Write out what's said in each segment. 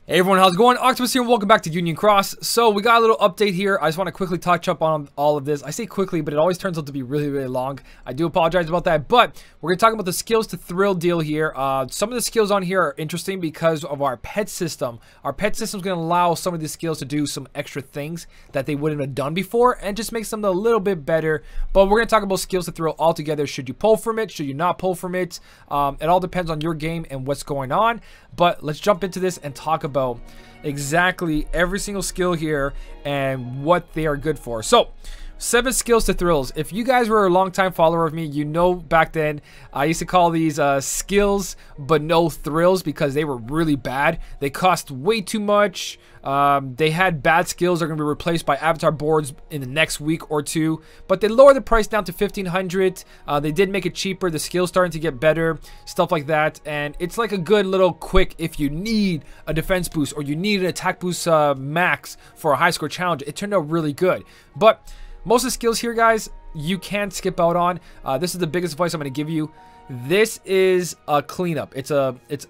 Hey everyone, how's it going? Octopus here and welcome back to Union Cross. So we got a little update here. I just want to quickly touch up on all of this. I say quickly, but it always turns out to be really long. I do apologize about that, but we're going to talk about the skills to thrill deal here. Some of the skills on here are interesting because of our pet system. Our pet system is going to allow some of these skills to do some extra things that they wouldn't have done before and just makes them a little bit better. But we're going to talk about skills to thrill altogether. Should you pull from it? Should you not pull from it? It all depends on your game and what's going on. But let's jump into this and talk about exactly every single skill here and what they are good for. So 7 skills to thrills. If you guys were a long-time follower of me, you know back then I used to call these skills but no thrills because they were really bad. They cost way too much. They had bad skills that are going to be replaced by avatar boards in the next week or two, but they lowered the price down to $1,500. They did make it cheaper. The skills starting to get better, stuff like that, and it's like a good little quick if you need a defense boost or you need an attack boost max for a high score challenge. It turned out really good. But most of the skills here, guys, you can't skip out on. This is the biggest advice I'm going to give you. This is a cleanup. It's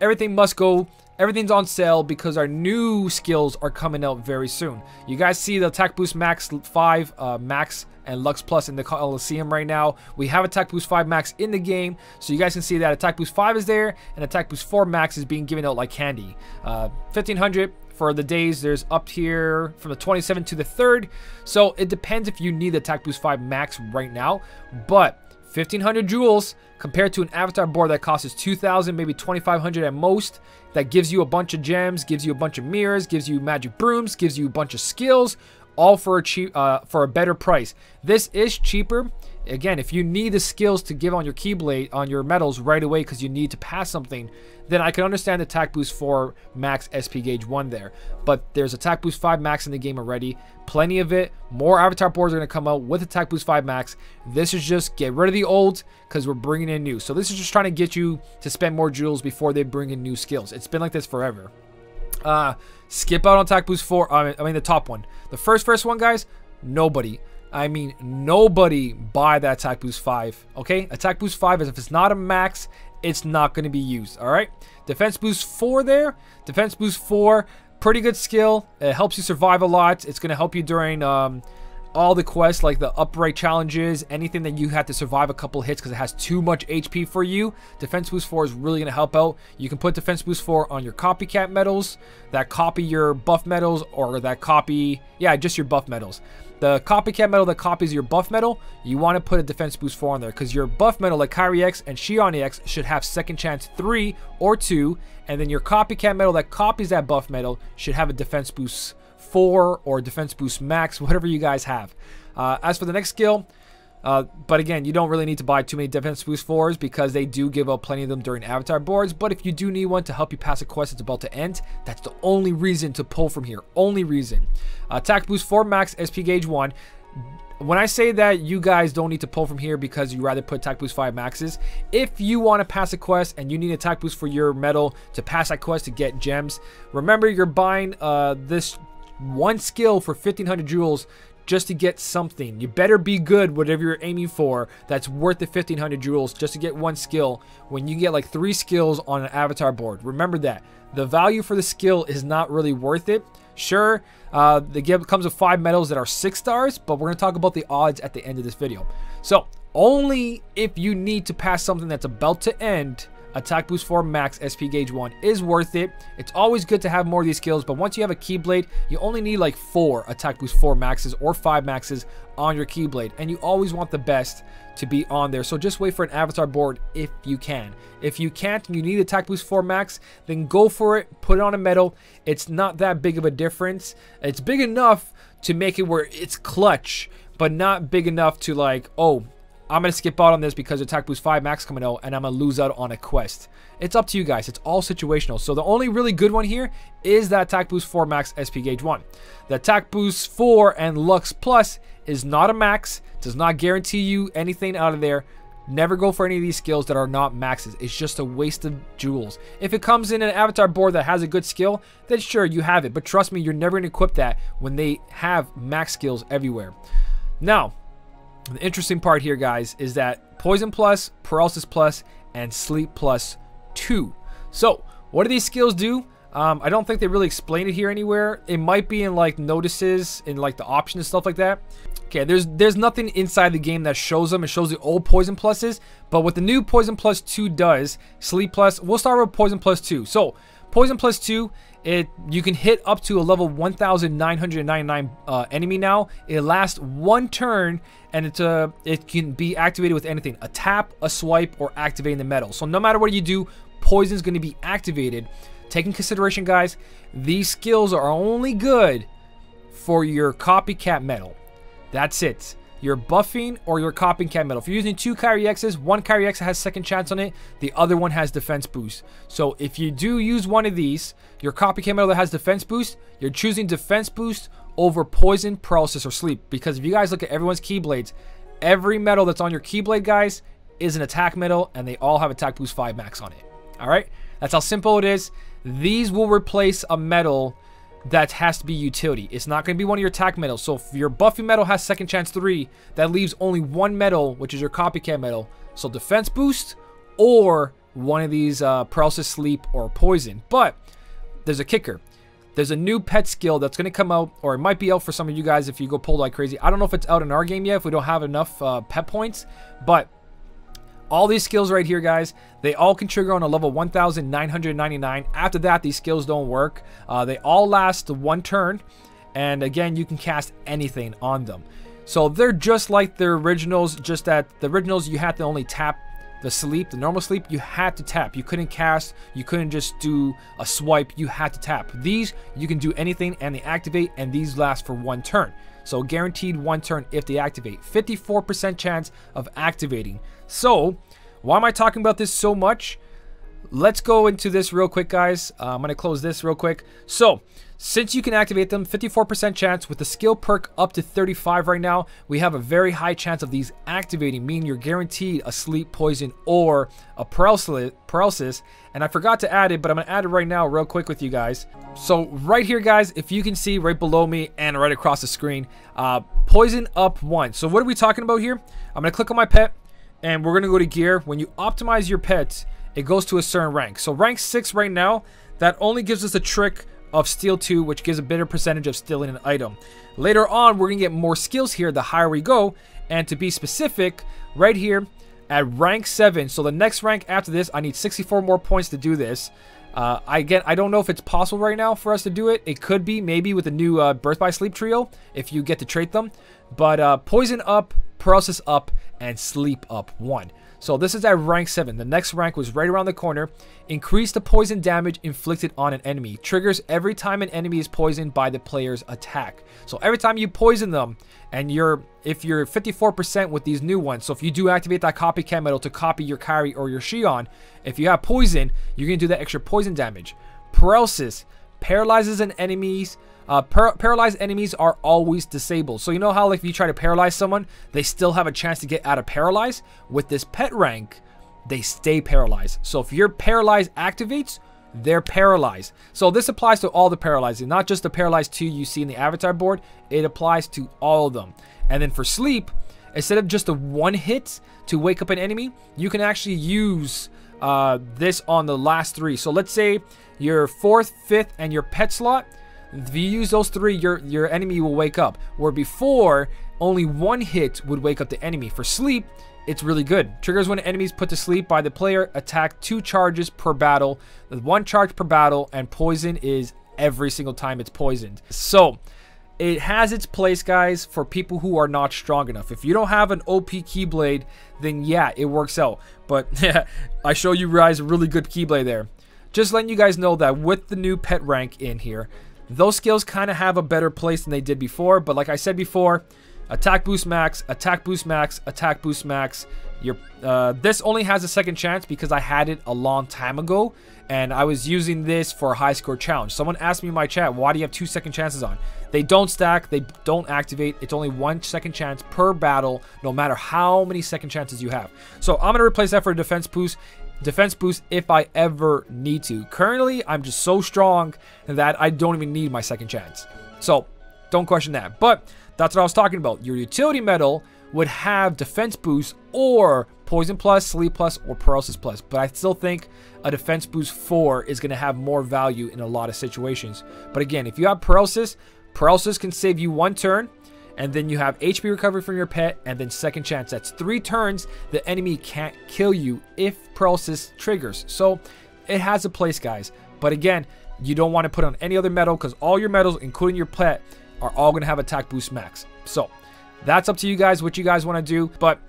everything must go. Everything's on sale because our new skills are coming out very soon. You guys see the Attack Boost Max 5 Max and Lux Plus in the Coliseum right now. We have Attack Boost 5 Max in the game, so you guys can see that Attack Boost 5 is there and Attack Boost 4 Max is being given out like candy. 1,500 for the days. There's up here from the 27th to the 3rd. So it depends if you need the Attack Boost 5 Max right now, but 1,500 jewels compared to an avatar board that costs 2,000, maybe 2,500 at most, that gives you a bunch of gems, gives you a bunch of mirrors, gives you magic brooms, gives you a bunch of skills, all for a better price. This is cheaper. Again, if you need the skills to give on your Keyblade, on your medals right away because you need to pass something, then I can understand the Attack Boost 4 Max SP Gauge 1 there. But there's Attack Boost 5 Max in the game already. Plenty of it. More avatar boards are going to come out with Attack Boost 5 Max. This is just get rid of the old because we're bringing in new. So this is just trying to get you to spend more jewels before they bring in new skills. It's been like this forever. Skip out on Attack Boost 4. I mean the top one. The first one, guys, nobody. I mean, nobody buy that Attack Boost 5, okay? Attack Boost 5 is if it's not a max, it's not going to be used, all right? Defense Boost 4 there. Defense Boost 4, pretty good skill. It helps you survive a lot. It's going to help you during all the quests, like the upright challenges, anything that you have to survive a couple hits because it has too much HP for you. Defense Boost 4 is really going to help out. You can put Defense Boost 4 on your copycat medals that copy your buff medals, or that copy, yeah, just your buff medals. The copycat medal that copies your buff medal, you want to put a Defense Boost 4 on there because your buff medal like Kyrie X and Shioni X should have second chance 3 or 2, and then your copycat medal that copies that buff medal should have a Defense Boost 4 or Defense Boost Max, whatever you guys have. As for the next skill, but again, you don't really need to buy too many Defense Boost 4s because they do give out plenty of them during avatar boards. But if you do need one to help you pass a quest that's about to end, that's the only reason to pull from here. Only reason. Attack Boost 4 Max SP Gauge 1. When I say that you guys don't need to pull from here because you rather put Attack Boost 5 Maxes, if you want to pass a quest and you need Attack Boost for your medal to pass that quest to get gems, remember you're buying this one skill for 1,500 jewels just to get something. You better be good whatever you're aiming for that's worth the 1,500 jewels just to get one skill when you get like 3 skills on an avatar board. Remember that. The value for the skill is not really worth it. Sure, the game comes with 5 medals that are 6 stars, but we're going to talk about the odds at the end of this video. So, only if you need to pass something that's about to end, Attack Boost 4 Max SP Gauge 1 is worth it. It's always good to have more of these skills, but once you have a Keyblade, you only need like 4 Attack Boost 4 Maxes or 5 Maxes on your Keyblade, and you always want the best to be on there. So just wait for an avatar board if you can. If you can't and you need Attack Boost 4 Max, then go for it, put it on a medal. It's not that big of a difference. It's big enough to make it where it's clutch, but not big enough to like, oh, I'm going to skip out on this because Attack Boost 5 Max coming out and I'm going to lose out on a quest. It's up to you guys. It's all situational. So the only really good one here is that Attack Boost 4 Max SP Gauge 1. The Attack Boost 4 and Lux Plus is not a max. Does not guarantee you anything out of there. Never go for any of these skills that are not maxes. It's just a waste of jewels. If it comes in an avatar board that has a good skill, then sure, you have it. But trust me, you're never going to equip that when they have max skills everywhere. Now, the interesting part here, guys, is that Poison Plus, Paralysis Plus, and Sleep Plus 2. So, what do these skills do? I don't think they really explain it here anywhere. It might be in like notices, in like the options and stuff like that. Okay, there's nothing inside the game that shows them. It shows the old Poison Pluses, but what the new Poison Plus 2 does, Sleep Plus, we'll start with Poison Plus 2. So, Poison Plus 2, you can hit up to a level 1999 enemy now. It lasts 1 turn, and it can be activated with anything. A tap, a swipe, or activating the medal. So no matter what you do, Poison's going to be activated. Take in consideration, guys, these skills are only good for your copycat medal. That's it. Your buffing or your copycat medal. If you're using 2 Kyrie X's, 1 Kyrie X has second chance on it. The other one has defense boost. So if you do use one of these, your copycat medal that has defense boost, you're choosing defense boost over poison, paralysis, or sleep. Because if you guys look at everyone's keyblades, every medal that's on your keyblade, guys, is an attack medal, and they all have attack boost 5 max on it. All right? That's how simple it is. These will replace a medal that has to be utility. It's not going to be one of your attack medals. So if your buffing medal has second chance 3, that leaves only 1 medal, which is your copycat medal. So defense boost or one of these paralysis, sleep, or poison. But there's a kicker. There's a new pet skill that's going to come out, or it might be out for some of you guys if you go pull like crazy. I don't know if it's out in our game yet, if we don't have enough pet points, but all these skills right here, guys, they all can trigger on a level 1999. After that, these skills don't work. They all last 1 turn. And again, you can cast anything on them. So they're just like the originals, just that the originals, you had to only tap the sleep, the normal sleep. You had to tap. You couldn't cast. You couldn't just do a swipe. You had to tap. These, you can do anything and they activate, and these last for 1 turn. So guaranteed 1 turn if they activate. 54% chance of activating. So, why am I talking about this so much? Let's go into this real quick, guys. I'm going to close this real quick. So, since you can activate them, 54% chance with the skill perk up to 35 right now, we have a very high chance of these activating, meaning you're guaranteed a sleep, poison, or a paralysis. And I forgot to add it, but I'm going to add it right now real quick with you guys. So right here, guys, if you can see right below me and right across the screen, poison up 1. So what are we talking about here? I'm going to click on my pet, and we're going to go to gear. When you optimize your pets, it goes to a certain rank. So rank 6 right now, that only gives us a trick of steal 2, which gives a better percentage of stealing an item. Later on, we're going to get more skills here the higher we go. And to be specific, right here at rank 7, so the next rank after this, I need 64 more points to do this. I don't know if it's possible right now for us to do it. It could be, maybe with the new Birth by Sleep trio, if you get to trait them. But poison up, paralysis up, and sleep up 1. So this is at rank 7. The next rank was right around the corner. Increase the poison damage inflicted on an enemy. Triggers every time an enemy is poisoned by the player's attack. So every time you poison them, and if you're 54% with these new ones, so if you do activate that copycat medal to copy your Kyrie or your Shion, if you have poison, you're going to do that extra poison damage. Paralysis paralyzes an enemy's paralyzed enemies are always disabled. So you know how like if you try to paralyze someone, they still have a chance to get out of paralyzed? With this pet rank, they stay paralyzed. So if your paralyzed activates, they're paralyzed. So this applies to all the paralyzing, not just the paralyzed 2 you see in the avatar board. It applies to all of them. And then for sleep, instead of just a 1 hit to wake up an enemy, you can actually use this on the last 3. So let's say your 4th, 5th, and your pet slot. If you use those 3, your enemy will wake up. Where before, only 1 hit would wake up the enemy. For sleep, it's really good. Triggers when enemies put to sleep by the player. Attack 2 charges per battle. 1 charge per battle. And poison is every single time it's poisoned. So, it has its place, guys, for people who are not strong enough. If you don't have an OP Keyblade, then yeah, it works out. But I show you guys a really good Keyblade there. Just letting you guys know that with the new pet rank in here, those skills kind of have a better place than they did before. But like I said before, attack boost max, attack boost max, attack boost max. This only has a second chance because I had it a long time ago. And I was using this for a high score challenge. Someone asked me in my chat, why do you have 2 second chances on? They don't stack, they don't activate. It's only 1 second chance per battle, no matter how many second chances you have. So I'm going to replace that for a defense boost if I ever need to. Currently, I'm just so strong that I don't even need my second chance. So don't question that. But that's what I was talking about. Your utility medal would have defense boost or poison plus, sleep plus, or paralysis plus. But I still think a defense boost 4 is going to have more value in a lot of situations. But again, if you have paralysis, paralysis can save you 1 turn. And then you have HP recovery from your pet, and then second chance. That's 3 turns. The enemy can't kill you if paralysis triggers. So it has a place, guys. But again, you don't want to put on any other medal because all your medals, including your pet, are all going to have attack boost max. So that's up to you guys, what you guys want to do. But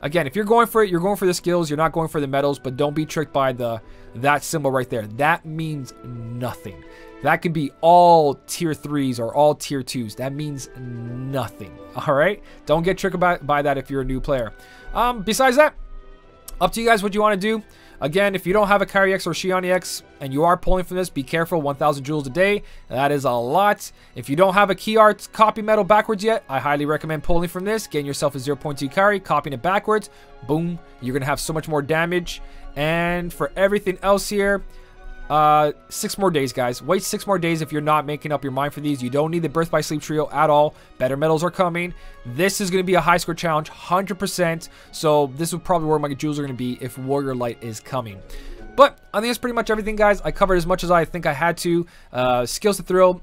again, if you're going for it, you're going for the skills. You're not going for the medals. But don't be tricked by that symbol right there. That means nothing. That could be all tier 3s or all tier 2s. That means nothing. All right? Don't get tricked by that if you're a new player. Besides that, up to you guys what you want to do. Again, if you don't have a Kyrie X or Shioni X and you are pulling from this, be careful. 1,000 jewels a day. That is a lot. If you don't have a Key Arts copy medal backwards yet, I highly recommend pulling from this. Getting yourself a 0.2 Kyrie, copying it backwards. Boom. You're going to have so much more damage. And for everything else here, 6 more days, guys. Wait 6 more days if you're not making up your mind for these. You don't need the Birth by Sleep trio at all. Better medals are coming. This is going to be a high score challenge, 100%. So this is probably where my jewels are going to be if Warrior Light is coming. But I think that's pretty much everything, guys. I covered as much as I think I had to. Skills to Thrill.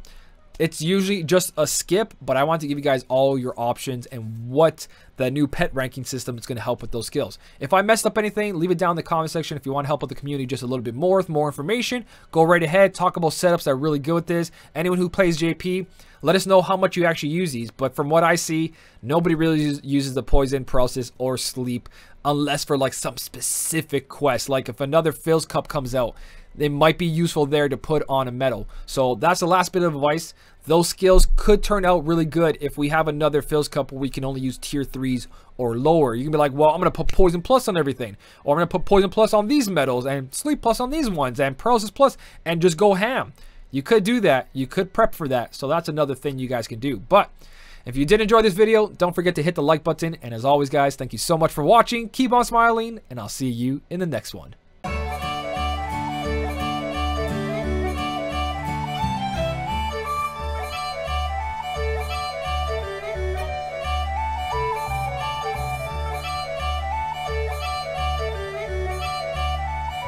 It's usually just a skip, but I want to give you guys all your options and what the new pet ranking system is going to help with those skills. If I messed up anything, leave it down in the comment section. If you want to help with the community just a little bit more with more information, go right ahead. Talk about setups that are really good with this. Anyone who plays JP, let us know how much you actually use these. But from what I see, nobody really uses the poison, paralysis, or sleep unless for like some specific quest. Like if another Phil's Cup comes out, they might be useful there to put on a medal. So that's the last bit of advice. Those skills could turn out really good if we have another Phil's Cup where we can only use tier 3s or lower. You can be like, well, I'm going to put poison plus on everything. Or I'm going to put poison plus on these medals and sleep plus on these ones and paralysis plus and just go ham. You could do that. You could prep for that. So that's another thing you guys can do. But if you did enjoy this video, don't forget to hit the like button. And as always, guys, thank you so much for watching. Keep on smiling, and I'll see you in the next one.